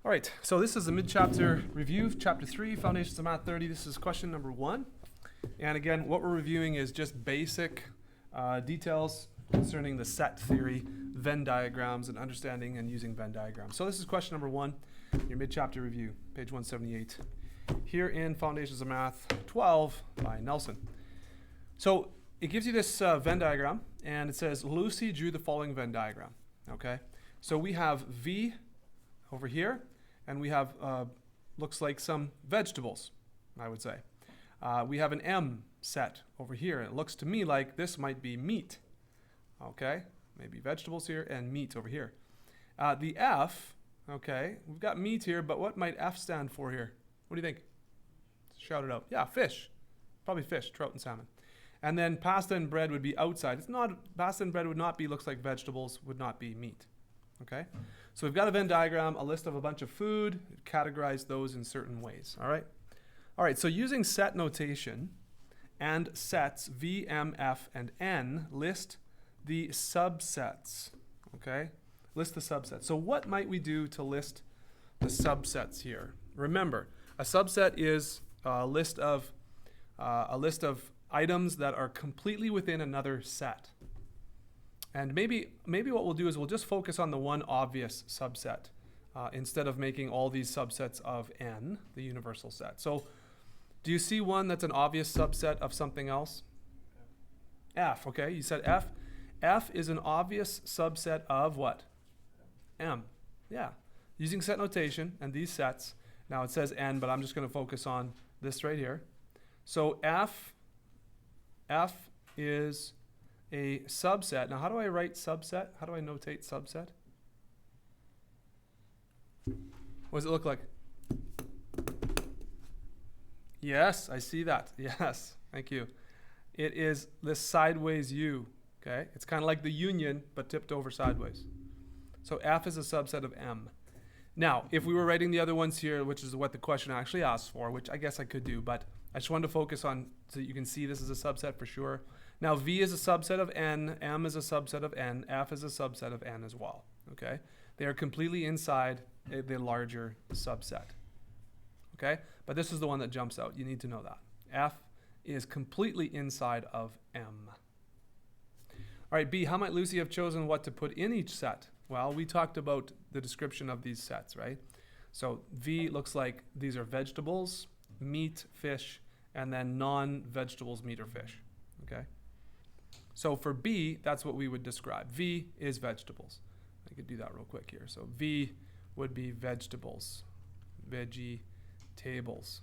All right, so this is the mid-chapter review, Chapter 3, Foundations of Math 30. This is question number 1. And again, what we're reviewing is just basic details concerning the set theory, Venn diagrams, and understanding and using Venn diagrams. So this is question number 1, your mid-chapter review, page 178, here in Foundations of Math 12 by Nelson. So it gives you this Venn diagram, and it says Lucy drew the following Venn diagram. Okay, so we have V over here, and we have, looks like some vegetables, I would say. We have an M set over here, and it looks to me like this might be meat. Okay, maybe vegetables here and meat over here. The F, okay, we've got meat here, but what might F stand for here? What do you think? Shout it out. Yeah, fish. Probably fish, trout and salmon. And then pasta and bread would be outside. It's not, pasta and bread would not be, looks like vegetables, would not be meat. Okay, so we've got a Venn diagram, a list of a bunch of food, categorize those in certain ways. All right, so using set notation and sets V, M, F, and N, list the subsets. Okay, list the subsets. So what might we do to list the subsets here? Remember, a subset is a list of items that are completely within another set. And maybe what we'll do is we'll just focus on the one obvious subset instead of making all these subsets of N, the universal set. So do you see one that's an obvious subset of something else? F, okay, you said F. F is an obvious subset of what? M, yeah. Using set notation and these sets. Now it says N, but I'm just going to focus on this right here. So F is a subset. Now, how do I write subset? How do I notate subset? What does it look like? Yes, I see that. Yes, thank you. It is this sideways U, okay? It's kind of like the union, but tipped over sideways. So F is a subset of M. Now, if we were writing the other ones here, which is what the question actually asks for, which I guess I could do, but I just wanted to focus on so you can see this is a subset for sure. Now, V is a subset of N, M is a subset of N, F is a subset of N as well, okay? They are completely inside the larger subset, okay? But this is the one that jumps out. You need to know that. F is completely inside of M. All right, B, how might Lucy have chosen what to put in each set? Well, we talked about the description of these sets, right? So V looks like these are vegetables, meat, fish, and then non-vegetables, meat or fish, okay? So for B, that's what we would describe. V is vegetables. I could do that real quick here. So V would be vegetables, vegetables.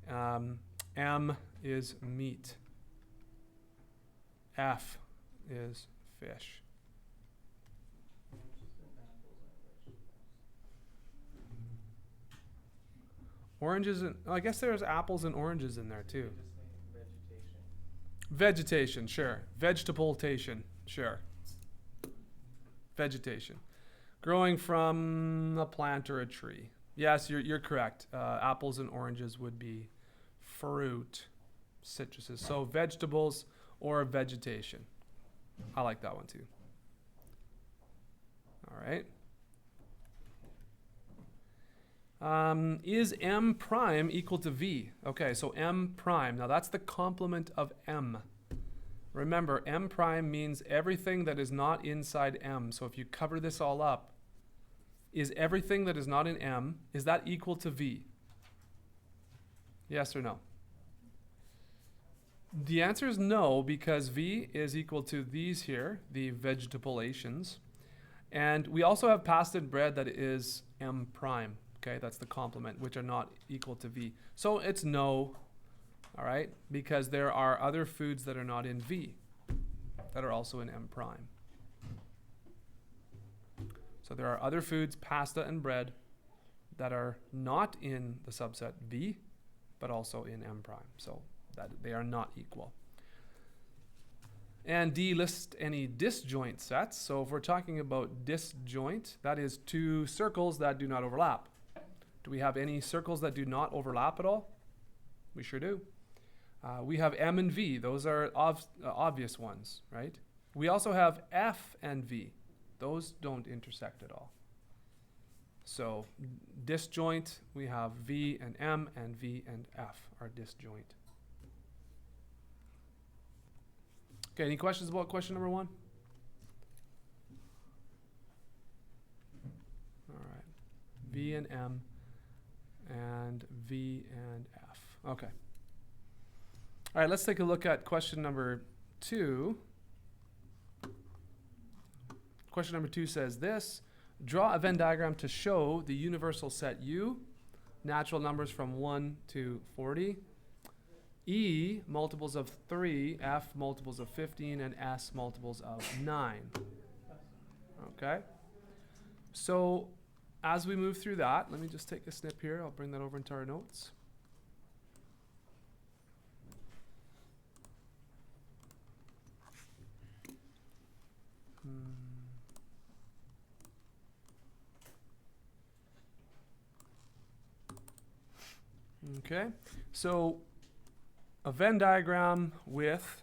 M is meat. F is fish. Oranges, and I guess there's apples and oranges in there too. Vegetation, sure. Vegetabilitation, sure. Vegetation. Growing from a plant or a tree. Yes, you're correct. Apples and oranges would be fruit, citruses. So vegetables or vegetation. I like that one too. All right. Is M prime equal to V? Okay, so M prime. Now that's the complement of M. Remember, M prime means everything that is not inside M. So if you cover this all up, is everything that is not in M, is that equal to V? Yes or no? The answer is no, because V is equal to these here, the vegetabilizations. And we also have pasta and bread that is M prime. Okay, that's the complement, which are not equal to V. So it's no, all right, because there are other foods that are not in V that are also in M prime. So there are other foods, pasta and bread, that are not in the subset V, but also in M prime. So that they are not equal. And D, list any disjoint sets. So if we're talking about disjoint, that is two circles that do not overlap. Do we have any circles that do not overlap at all? We sure do. We have M and V. Those are obvious ones, right? We also have F and V. Those don't intersect at all. So disjoint, we have V and M, and V and F are disjoint. Okay, any questions about question number 1? All right, V and M and V and F. Okay. All right, let's take a look at question number 2. Question number 2 says this: draw a Venn diagram to show the universal set U, natural numbers from 1 to 40, E multiples of 3, F multiples of 15, and S multiples of 9. Okay? So as we move through that, let me just take a snip here. I'll bring that over into our notes. Okay, so a Venn diagram with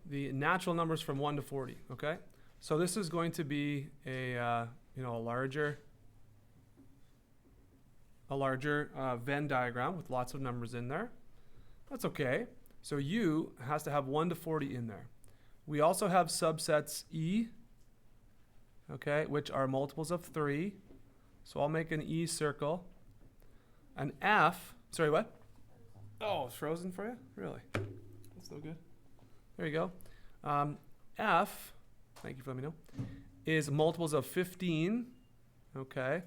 the natural numbers from 1 to 40. Okay, so this is going to be a a larger Venn diagram with lots of numbers in there. That's okay. So U has to have 1 to 40 in there. We also have subsets E, okay, which are multiples of 3. So I'll make an E circle. An F. Sorry, what? Oh, it's frozen for you? Really? That's no good. There you go. F, thank you for letting me know, is multiples of 15. Okay.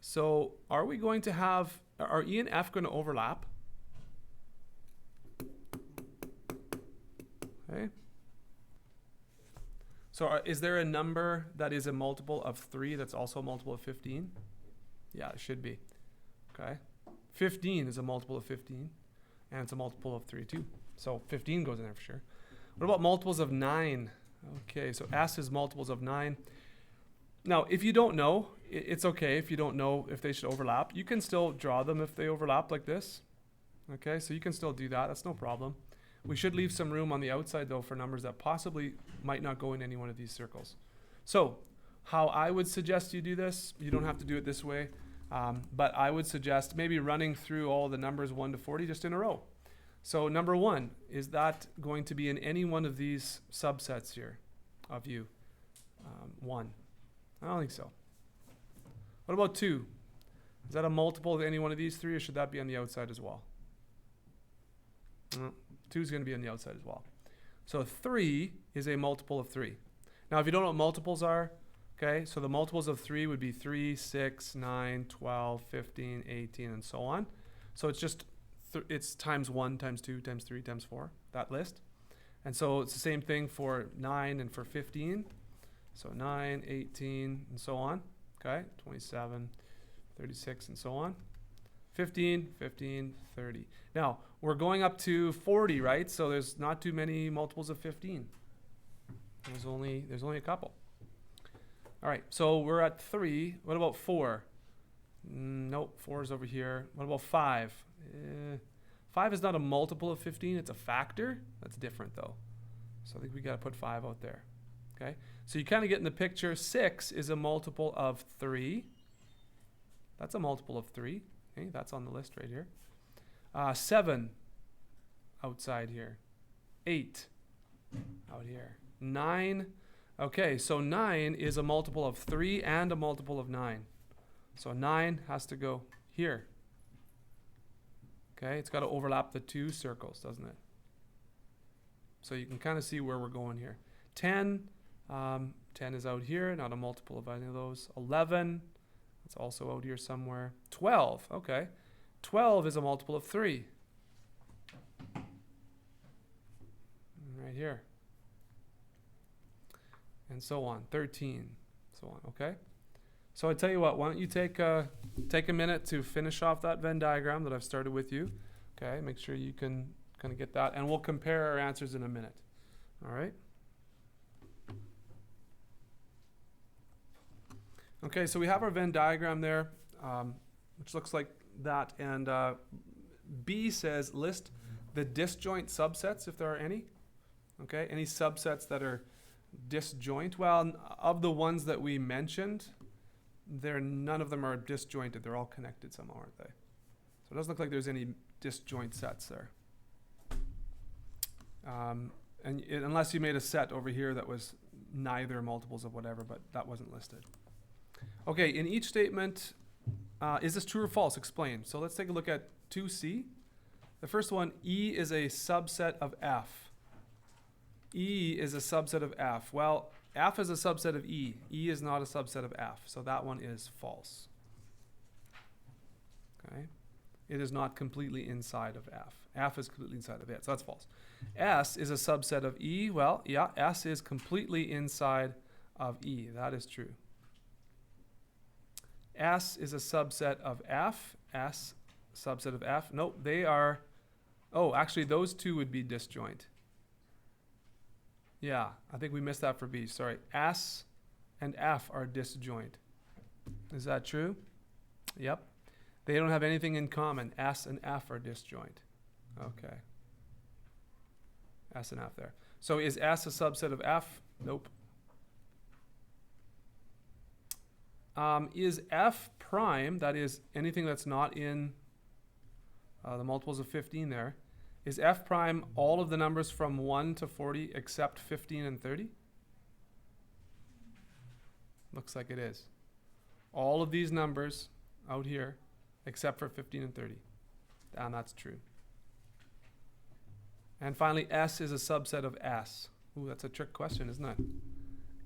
So are we going to have, are E and F going to overlap? Okay. So is there a number that is a multiple of 3 that's also a multiple of 15? Yeah, it should be. Okay. 15 is a multiple of 15, and it's a multiple of 3 too. So 15 goes in there for sure. What about multiples of 9? Okay, so S is multiples of 9. Now, if you don't know, it's okay if you don't know if they should overlap. You can still draw them if they overlap like this. Okay, so you can still do that. That's no problem. We should leave some room on the outside, though, for numbers that possibly might not go in any one of these circles. So how I would suggest you do this, you don't have to do it this way. But I would suggest maybe running through all the numbers 1 to 40 just in a row. So number 1, is that going to be in any one of these subsets here of U? 1. I don't think so. What about 2? Is that a multiple of any one of these 3, or should that be on the outside as well? 2 is going to be on the outside as well. So 3 is a multiple of 3. Now if you don't know what multiples are, okay, so the multiples of 3 would be 3, 6, 9, 12, 15, 18, and so on. So it's just, it's times 1, times 2, times 3, times 4, that list. And so it's the same thing for 9 and for 15. So 9, 18, and so on. Okay, 27, 36, and so on. 15, 15, 30. Now, we're going up to 40, right? So there's not too many multiples of 15. There's only a couple. All right, so we're at 3. What about 4? Nope, 4 is over here. What about 5? 5 is not a multiple of 15, it's a factor. That's different though. So I think we got to put 5 out there. Okay, so you kind of get in the picture. 6 is a multiple of 3. That's a multiple of 3. Okay, that's on the list right here. 7 outside here. 8 out here. 9. Okay, so 9 is a multiple of 3 and a multiple of 9. So 9 has to go here. Okay, it's got to overlap the 2 circles, doesn't it? So you can kind of see where we're going here. 10, 10 is out here, not a multiple of any of those. 11, it's also out here somewhere. 12, okay. 12 is a multiple of 3. Right here. And so on. 13, so on, okay? So I tell you what, why don't you take a minute to finish off that Venn diagram that I've started with you. Okay, make sure you can kind of get that, and we'll compare our answers in a minute. All right? Okay, so we have our Venn diagram there, which looks like that, and B says list the disjoint subsets if there are any. Okay, any subsets that are disjoint. Well, of the ones that we mentioned, none of them are disjointed. They're all connected somehow, aren't they? So it doesn't look like there's any disjoint sets there. Unless you made a set over here that was neither multiples of whatever, but that wasn't listed. Okay, in each statement, is this true or false? Explain. So let's take a look at 2C. The first one, E is a subset of F. E is a subset of F. Well, F is a subset of E. E is not a subset of F, so that one is false. Okay? It is not completely inside of F. F is completely inside of it, so that's false. S is a subset of E. Well, yeah, S is completely inside of E. That is true. S is a subset of F. S, subset of F. Nope, they are... Oh, actually, those two would be disjoint. Yeah, I think we missed that for B. Sorry. S and F are disjoint. Is that true? Yep. They don't have anything in common. S and F are disjoint. Okay. S and F there. So is S a subset of F? Nope. Is F prime, that is anything that's not in the multiples of 15 there, is F prime all of the numbers from 1 to 40 except 15 and 30? Looks like it is. All of these numbers out here except for 15 and 30. And that's true. And finally, S is a subset of S. Ooh, that's a trick question, isn't it?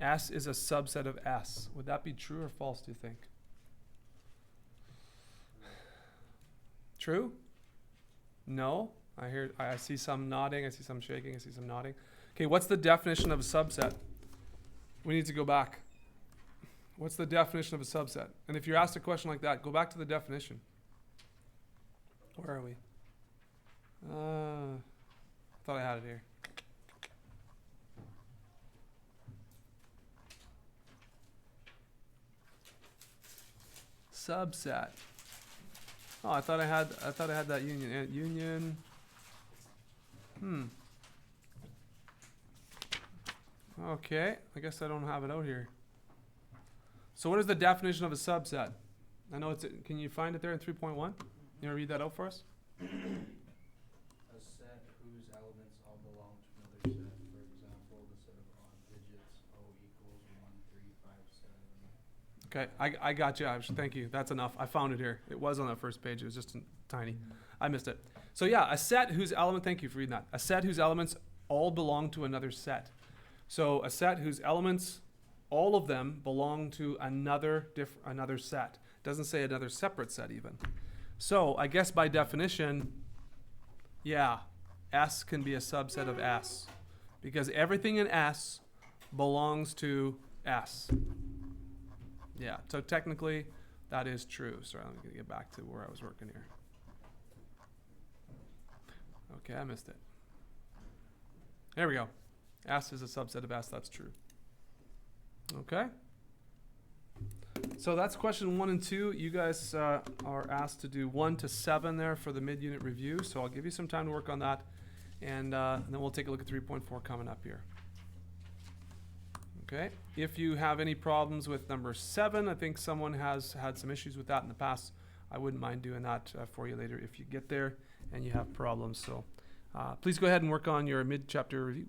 S is a subset of S. Would that be true or false, do you think? True? No? I see some nodding, I see some shaking, I see some nodding. Okay, what's the definition of a subset? We need to go back. What's the definition of a subset? And if you're asked a question like that, go back to the definition. Where are we? I thought I had it here. Subset. Oh, I thought I had that union. Union. Okay, I guess I don't have it out here. So what is the definition of a subset? I know can you find it there in 3.1? You want to read that out for us? A set whose elements all belong to another set. For example, the set of odd digits O equals 1, 3, 5, 7. Okay, I got you. Thank you. That's enough. I found it here. It was on that first page. It was just tiny. I missed it. So yeah, a set whose element, thank you for reading that. A set whose elements all belong to another set. So a set whose elements, all of them belong to another set. Doesn't say another separate set even. So I guess by definition, yeah, S can be a subset of S because everything in S belongs to S. Yeah, so technically that is true. Sorry, let me get back to where I was working here. Okay, I missed it. There we go. S is a subset of S, that's true. Okay. So that's question 1 and 2. You guys are asked to do 1 to 7 there for the mid-unit review. So I'll give you some time to work on that. And then we'll take a look at 3.4 coming up here. Okay. If you have any problems with number 7, I think someone has had some issues with that in the past. I wouldn't mind doing that for you later if you get there and you have problems. So please go ahead and work on your mid-chapter review.